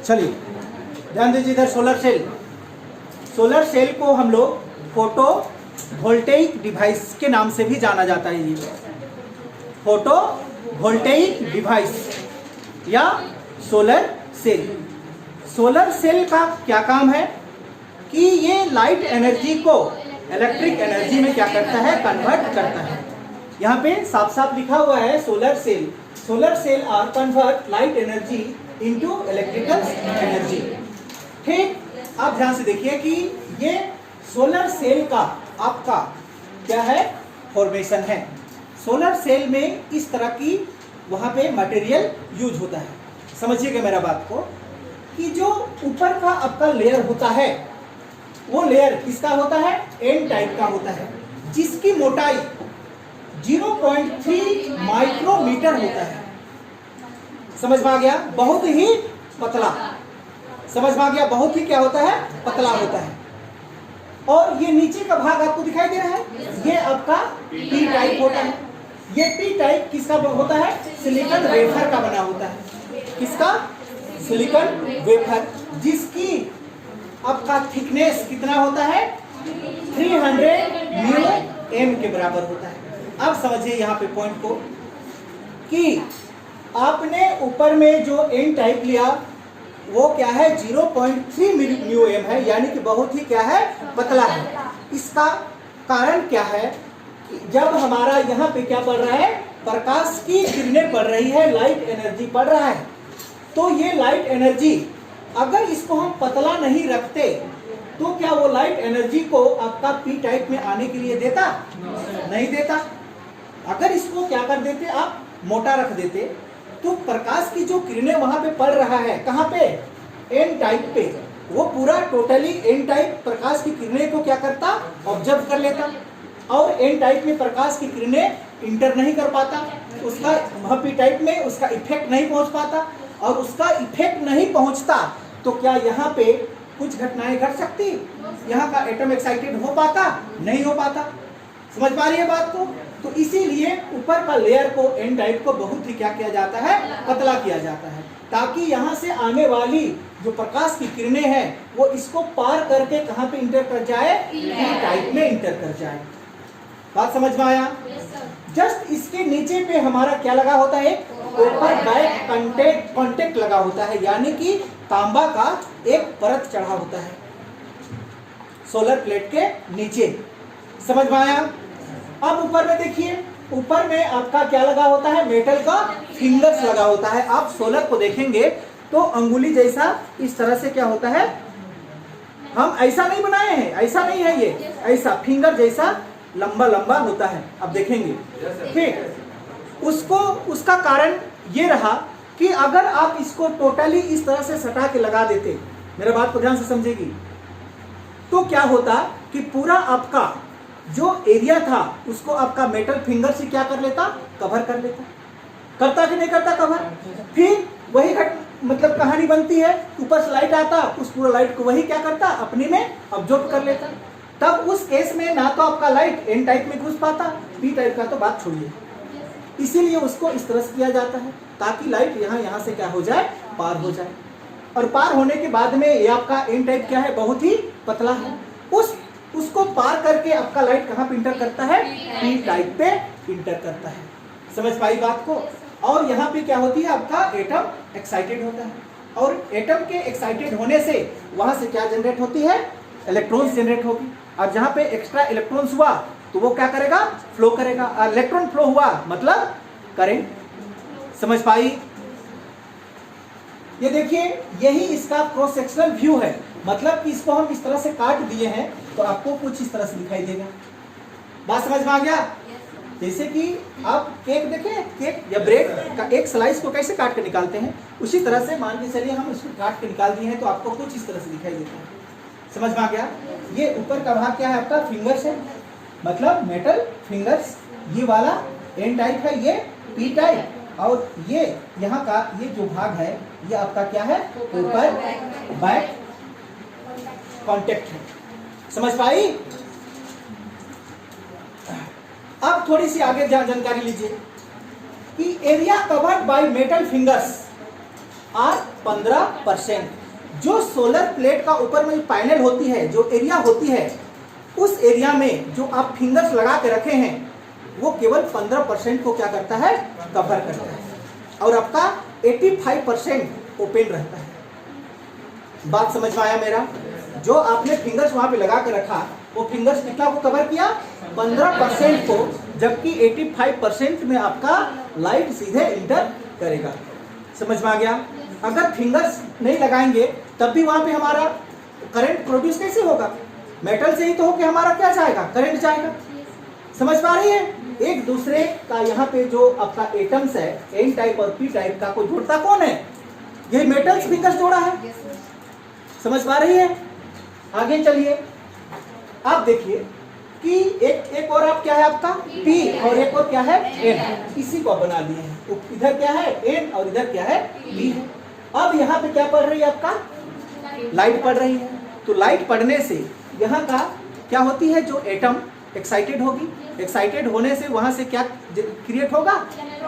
चलिए ध्यान दीजिए इधर सोलर सेल। सोलर सेल को हम लोग फोटो वोल्टेइक डिवाइस के नाम से भी जाना जाता है। ये फोटो वोल्टेइक डिवाइस या सोलर सेल। सोलर सेल का क्या काम है कि ये लाइट एनर्जी को इलेक्ट्रिक एनर्जी में क्या करता है, कन्वर्ट करता है। यहाँ पे साफ साफ लिखा हुआ है solar cell. Solar cell are convert light energy into electrical energy. ठीक, आप ध्यान से देखिए कि ये सोलर सेल का आपका क्या है, फॉर्मेशन है। सोलर सेल में इस तरह की वहां पे मटेरियल यूज होता है। समझिएगा मेरा बात को कि जो ऊपर का आपका लेयर होता है वो लेयर किसका होता है, एन टाइप का होता है, जिसकी मोटाई 0.3 माइक्रोमीटर होता है। समझ में आ गया, बहुत ही पतला। समझ में आ गया, बहुत ही क्या होता है, पतला होता है। और ये नीचे का भाग आपको दिखाई दे रहा है, ये आपका पी टाइप होता है। ये पी टाइप किसका होता है, सिलिकॉन वेफर का बना होता है। किसका, सिलिकॉन वेफर, जिसकी आपका थिकनेस कितना होता है, 300 μm के बराबर होता है। अब समझिए यहाँ पे पॉइंट को कि आपने ऊपर में जो एन टाइप लिया वो क्या है, 0.3 μm है, यानी कि बहुत ही क्या है, पतला है। इसका कारण क्या है, जब हमारा यहाँ पे क्या पड़ रहा है, प्रकाश की किरणें पड़ रही है, लाइट एनर्जी पड़ रहा है, तो ये लाइट एनर्जी अगर इसको हम पतला नहीं रखते तो क्या वो लाइट एनर्जी को आपका पी टाइप में आने के लिए देता, नहीं देता। अगर इसको क्या कर देते, आप मोटा रख देते, तो प्रकाश की जो किरणें वहां पे पड़ रहा है, कहाँ पे, एन टाइप पे, वो पूरा टोटली एन टाइप प्रकाश की किरणें को क्या करता, ऑब्जर्व कर लेता। और एन टाइप में प्रकाश की किरणें इंटर नहीं कर पाता, उसका वह पी टाइप में उसका इफेक्ट नहीं पहुंच पाता। और उसका इफेक्ट नहीं पहुंचता तो क्या यहाँ पे कुछ घटनाएं घट सकती, यहाँ का एटम एक्साइटेड हो पाता, नहीं हो पाता। समझ पा रही है बात को। तो इसीलिए ऊपर का लेयर को, एन टाइप को बहुत ही क्या किया जाता है, पतला किया जाता है, ताकि यहाँ से आने वाली जो प्रकाश की किरणें हैं वो इसको पार करके कहाँ पे इंटर कर जाए, पी टाइप में इंटर कर जाए। बात समझ में आया। जस्ट इसके नीचे पे हमारा क्या लगा होता है, ऊपर बैक कॉन्टेक्ट लगा होता है, यानी कि तांबा का एक परत चढ़ा होता है सोलर प्लेट के नीचे। समझ में आया। अब ऊपर में देखिए, ऊपर में आपका क्या लगा होता है, मेटल का फिंगर्स लगा होता है। आप सोलर को देखेंगे तो अंगुली जैसा इस तरह से क्या होता है, हम ऐसा नहीं बनाए हैं, ऐसा नहीं है, ये ऐसा फिंगर जैसा लंबा लंबा होता है। अब देखेंगे, ठीक, उसको उसका कारण ये रहा कि अगर आप इसको टोटली इस तरह से सटा के लगा देते, मेरे बात को ध्यान से समझेगी, तो क्या होता कि पूरा आपका जो एरिया था उसको आपका मेटल फिंगर से क्या कर लेता, कवर कर लेता। करता कि नहीं करता कवर। फिर वही मतलब कहानी बनती है, ऊपर से लाइट आता, उस पूरा लाइट को वही क्या करता, अपने में अब्जॉर्ब कर लेता। तब उस केस में ना तो आपका लाइट एन टाइप में घुस पाता, पी टाइप का तो बात छोड़िए। इसीलिए उसको इस तरह से किया जाता है ताकि लाइट यहाँ से क्या हो जाए, पार हो जाए। और पार होने के बाद में ये आपका एन टाइप क्या है, बहुत ही पतला है। उसको पार करके आपका लाइट कहाँ पे इंटर करता है, पी टाइप पे इंटर करता है। समझ पाई बात को। और यहाँ पे क्या होती है, आपका एटम एक्साइटेड होता है, और एटम के एक्साइटेड होने से वहां से क्या जनरेट होती है, इलेक्ट्रॉन्स जनरेट होगी। और जहाँ पे एक्स्ट्रा इलेक्ट्रॉन्स हुआ तो वो क्या करेगा, फ्लो करेगा। इलेक्ट्रॉन फ्लो हुआ मतलब करंट। समझ पाई। ये देखिए, यही इसका क्रॉस सेक्शनल व्यू है, मतलब कि इसको हम इस तरह से काट दिए हैं तो आपको कुछ इस तरह से दिखाई देगा। बात समझ में आ गया। जैसे कि आप केक देखें, केक या ब्रेड का एक स्लाइस को कैसे काट के निकालते हैं, उसी तरह से मान के चलिए हम इसको काट के निकाल दिए हैं तो आपको कुछ इस तरह से दिखाई देता है। समझ में आ गया। ये ऊपर का भाग क्या है, आपका फिंगर्स है, मतलब मेटल फिंगर्स। ये वाला एन टाइप है, ये पी टाइप, और ये यहाँ का ये जो भाग है ये आपका क्या है, ऊपर बैक कॉन्टेक्ट है। समझ पाई। अब थोड़ी सी आगे जानकारी लीजिए कि area covered by metal fingers और 15%। जो सोलर प्लेट का ऊपर में पैनल होती है, जो एरिया होती है, उस एरिया में जो आप फिंगर्स लगा के रखे हैं वो केवल 15% को क्या करता है, कवर करता है, और आपका 85% ओपन रहता है। बात समझ में आया मेरा? जो आपने फिंगर्स वहां पे लगा के रखा वो फिंगर्स कितना को कवर किया, 15% को, जबकि 85% में आपका लाइट सीधे इंटर करेगा। समझ में आ गया? अगर फिंगर्स नहीं लगाएंगे तब भी वहां पे हमारा करंट प्रोड्यूस कैसे होगा? मेटल से ही तो होके हमारा क्या जाएगा, करंट जाएगा। समझ पा रही है? एक दूसरे का यहाँ पे जो आपका एटम्स है, एन टाइप और पी टाइप का, को जोड़ता कौन है? यही मेटल्स फिंगर्स जोड़ा है। समझ पा रही है? आगे चलिए, आप देखिए कि एक और आप क्या है आपका P और एक और क्या है N, इसी को बना लिए हैं। इधर क्या है N और इधर क्या है P है। अब यहाँ पे क्या पड़ रही है आपका, लाइट पड़ रही है। तो लाइट पड़ने से यहाँ का क्या होती है, जो एटम एक्साइटेड होगी, एक्साइटेड होने से वहां से क्या क्रिएट होगा,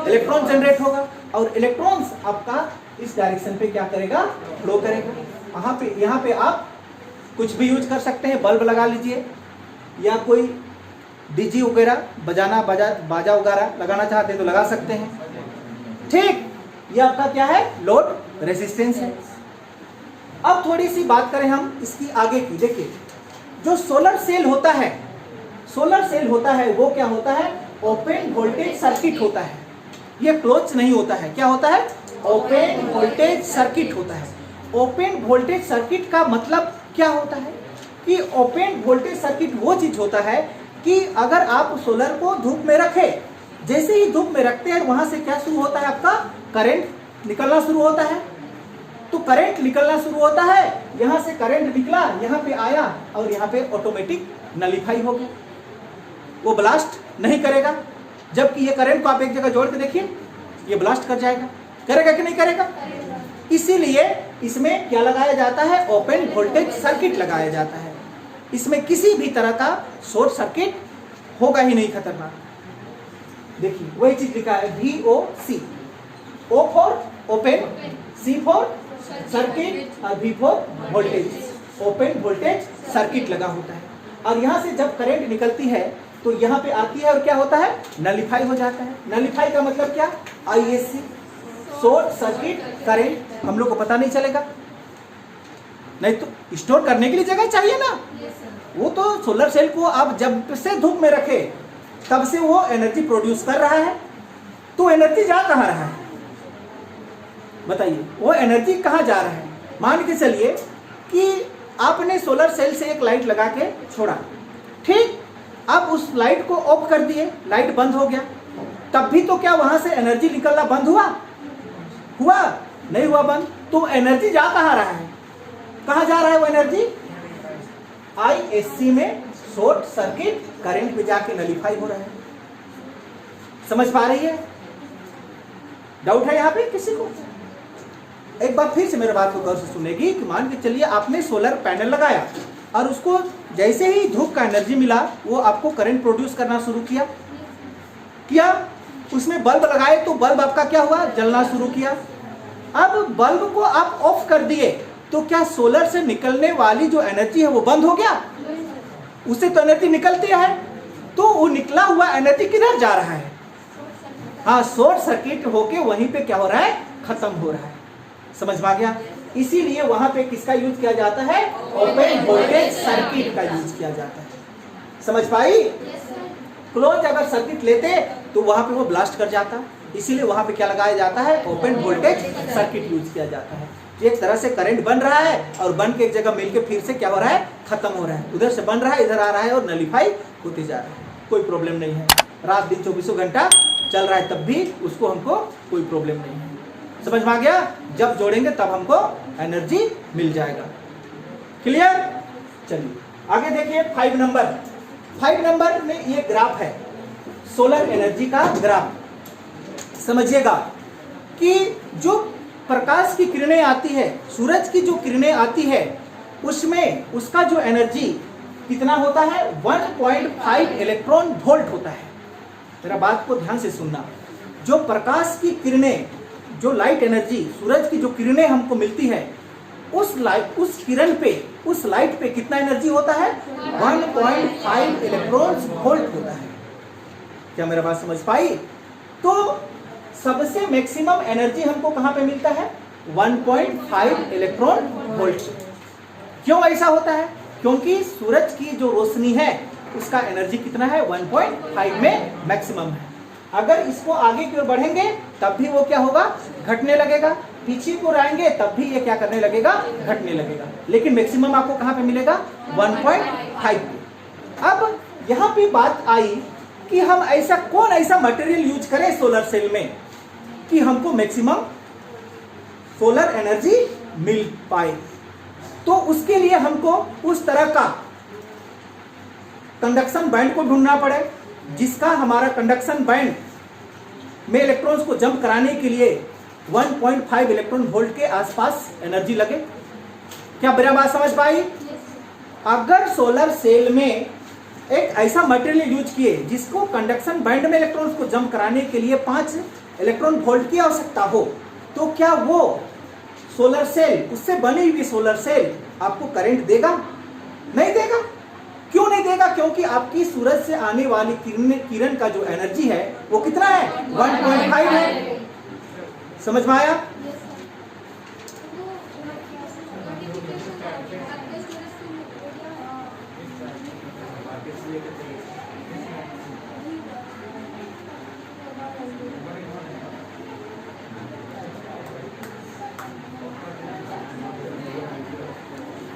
इलेक्ट्रॉन जनरेट होगा, और इलेक्ट्रॉन्स आपका इस डायरेक्शन पे क्या करेगा, फ्लो करेगा। यहाँ पे आप कुछ भी यूज कर सकते हैं, बल्ब लगा लीजिए, या कोई डीजी वगैरह बजाना, बाजा वगैरह लगाना चाहते हैं तो लगा सकते हैं। ठीक, ये आपका क्या है, लोड रेजिस्टेंस है। अब थोड़ी सी बात करें हम इसकी आगे की। देखिए, जो सोलर सेल होता है, सोलर सेल होता है वो क्या होता है, ओपन वोल्टेज सर्किट होता है। ये क्लोज नहीं होता है। क्या होता है, ओपन वोल्टेज सर्किट होता है। ओपन वोल्टेज सर्किट का मतलब क्या होता है कि ओपन वोल्टेज सर्किट वो चीज होता है कि अगर आप सोलर को धूप में रखें, जैसे ही धूप में रखते हैं वहां से क्या शुरू होता है, आपका करंट निकलना शुरू होता है। तो करंट निकलना शुरू होता है, यहां से करंट निकला, यहां पे आया और यहां पे ऑटोमेटिक नलीफाई हो गया, वो ब्लास्ट नहीं करेगा। जबकि ये करंट को आप एक जगह जोड़ के देखिए, ये ब्लास्ट कर जाएगा। करेगा कि नहीं करेगा? इसीलिए इसमें क्या लगाया जाता है, ओपन वोल्टेज सर्किट लगाया जाता है। इसमें किसी भी तरह का शॉर्ट सर्किट होगा ही नहीं, खतरनाक। देखिए वही चीज लिखा है, VOC, O for open, C for circuit और V for voltage. Open voltage circuit लगा होता है, और यहाँ से जब करंट निकलती है तो यहाँ पे आती है और क्या होता है, नलीफाई हो जाता है। नलीफाई का मतलब क्या, ISC, शॉर्ट सर्किट करंट। हम लोग को पता नहीं चलेगा, नहीं तो स्टोर करने के लिए जगह चाहिए ना। वो तो सोलर सेल को आप जब से धूप में रखे तब से वो एनर्जी प्रोड्यूस कर रहा है, तो एनर्जी जा कहाँ रहा है, बताइए, वो एनर्जी कहाँ जा रहा है। मान के चलिए कि आपने सोलर सेल से एक लाइट लगा के छोड़ा, ठीक, अब उस लाइट को ऑफ कर दिए, लाइट बंद हो गया, तब भी तो क्या वहां से एनर्जी निकलना बंद हुआ? हुआ नहीं हुआ बंद। तो एनर्जी जा कहाँ रहा है, कहाँ जा रहा है वो एनर्जी, ISC में शॉर्ट सर्किट करंट में जाके नलीफाई हो रहा है। समझ पा रही है? डाउट है यहाँ पे किसी को? एक बार फिर से मेरे बात को गौर से सुनेगी कि मान के चलिए आपने सोलर पैनल लगाया और उसको जैसे ही धूप का एनर्जी मिला वो आपको करंट प्रोड्यूस करना शुरू किया। उसमें बल्ब लगाए तो बल्ब आपका क्या हुआ, जलना शुरू किया। अब बल्ब को आप ऑफ कर दिए तो क्या सोलर से निकलने वाली जो एनर्जी है वो बंद हो गया? उससे तो एनर्जी निकलती है, तो वो निकला हुआ एनर्जी किधर जा रहा है? हाँ, शॉर्ट सर्किट होके वहीं पे क्या हो रहा है, खत्म हो रहा है। समझ में आ गया? इसीलिए वहां पे किसका यूज किया जाता है, ओपन वोल्टेज सर्किट का यूज किया जाता है। समझ पाई? क्लोज अगर सर्किट लेते तो वहां पे वो ब्लास्ट कर जाता, इसीलिए वहां पे क्या लगाया जाता है, ओपन वोल्टेज सर्किट यूज किया जाता है। एक तरह से करंट बन रहा है और बन के एक जगह मिलके फिर से क्या हो रहा है, खत्म हो रहा है। उधर से बन रहा है, इधर आ रहा है और नलीफाई होते जा रहा है। कोई प्रॉब्लम नहीं है। रात दिन 24 घंटा चल रहा है तब भी उसको हमको कोई प्रॉब्लम नहीं है। समझ में आ गया? जब जोड़ेंगे तब हमको एनर्जी मिल जाएगा। क्लियर? चलिए आगे देखिए 5 नंबर। 5 नंबर में ये ग्राफ है, सोलर एनर्जी का ग्राफ। समझिएगा कि जो प्रकाश की किरणें आती है, सूरज की जो किरणें आती है, उसमें उसका जो एनर्जी कितना होता है, 1.5 इलेक्ट्रॉन वोल्ट होता है। मेरा बात को ध्यान से सुनना। जो प्रकाश की किरणें जो लाइट एनर्जी, सूरज की जो किरणें हमको मिलती है, उस लाइट पे कितना एनर्जी होता है? 1.5 इलेक्ट्रॉन वोल्ट होता है। क्या मेरा बात समझ पाई? तो सबसे मैक्सिमम एनर्जी हमको कहां पे मिलता है? 1.5 इलेक्ट्रॉन वोल्ट। क्यों ऐसा होता है? क्योंकि सूरज की जो रोशनी है उसका एनर्जी कितना है? 1.5 में मैक्सिमम है। अगर इसको आगे की ओर बढ़ेंगे तब भी वो क्या होगा? घटने लगेगा। पीछे को आएंगे तब भी ये क्या करने लगेगा? घटने लगेगा। लेकिन मैक्सिमम आपको कहां पे मिलेगा? 1.5 पे। अब यहां पे बात आई कि हम कौन ऐसा मटेरियल यूज करें सोलर सेल में कि हमको मैक्सिमम सोलर एनर्जी मिल पाए। तो उसके लिए हमको उस तरह का कंडक्शन बैंड को ढूंढना पड़े जिसका हमारा कंडक्शन बैंड में इलेक्ट्रॉन्स को जंप कराने के लिए 1.5 इलेक्ट्रॉन वोल्ट के आसपास एनर्जी लगे। क्या मेरा बात समझ पाई? अगर सोलर सेल में एक ऐसा मटेरियल यूज किए जिसको कंडक्शन बैंड में इलेक्ट्रॉन्स को जंप कराने के लिए 5 इलेक्ट्रॉन वोल्ट की आवश्यकता हो, तो क्या वो सोलर सेल, उससे बनी हुई सोलर सेल आपको करंट देगा? नहीं देगा। क्यों नहीं देगा? क्योंकि आपकी सूरज से आने वाली किरण का जो एनर्जी है वो कितना है? 1.5 है। समझ में आया?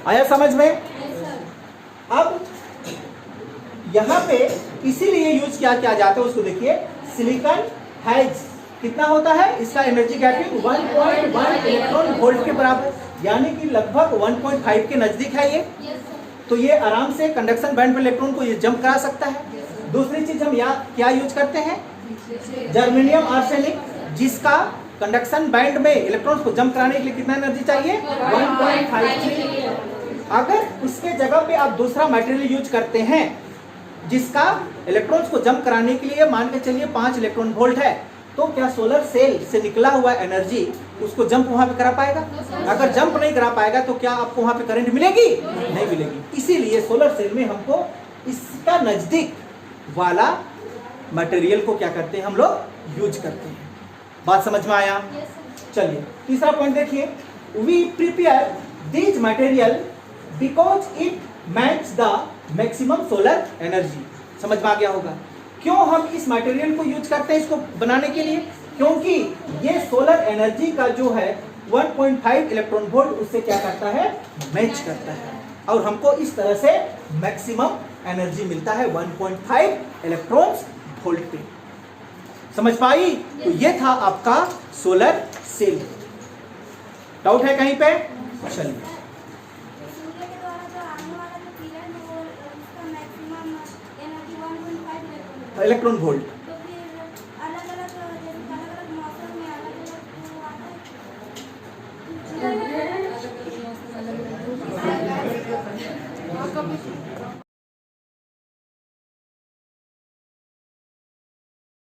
आया समझ में? अब यहां पे इसीलिए यूज क्या जाता है उसको देखिए। सिलिकॉन हैज कितना होता है? इसका एनर्जी गैपिंग 1.1 इलेक्ट्रॉन वोल्ट के बराबर, यानी कि लगभग 1.5 के नजदीक है ये। तो ये आराम से कंडक्शन बैंड पर इलेक्ट्रॉन को ये जंप करा सकता है। दूसरी चीज हम क्या यूज करते हैं? जर्मेनियम आर्सेनिक, जिसका कंडक्शन बैंड में इलेक्ट्रॉन्स को जंप कराने के लिए कितना एनर्जी चाहिए? 1.5। अगर उसके जगह पे आप दूसरा मटेरियल यूज करते हैं जिसका इलेक्ट्रॉन्स को जंप कराने के लिए मान के चलिए 5 इलेक्ट्रॉन वोल्ट है, तो क्या सोलर सेल से निकला हुआ एनर्जी उसको जंप वहां पे करा पाएगा? अगर जंप नहीं करा पाएगा तो क्या आपको वहां पे करंट मिलेगी? नहीं मिलेगी। इसीलिए सोलर सेल में हमको इसका नजदीक वाला मटेरियल को क्या करते हैं? हम लोग यूज करते हैं। बात समझ में आया? चलिए तीसरा पॉइंट देखिए। We prepare this material because it match the maximum solar energy. समझ में आ गया होगा क्यों हम इस मटेरियल को यूज करते हैं इसको बनाने के लिए? क्योंकि ये सोलर एनर्जी का जो है 1.5 इलेक्ट्रॉन वोल्ट उससे क्या करता है? मैच करता है, और हमको इस तरह से मैक्सिमम एनर्जी मिलता है 1.5 इलेक्ट्रॉन वोल्ट पे। समझ पाई? तो ये था आपका सोलर सेल। डाउट है कहीं पे? चलिए इलेक्ट्रॉन वोल्ट। तो फिर अलग-अलग मौसम में अलग-अलग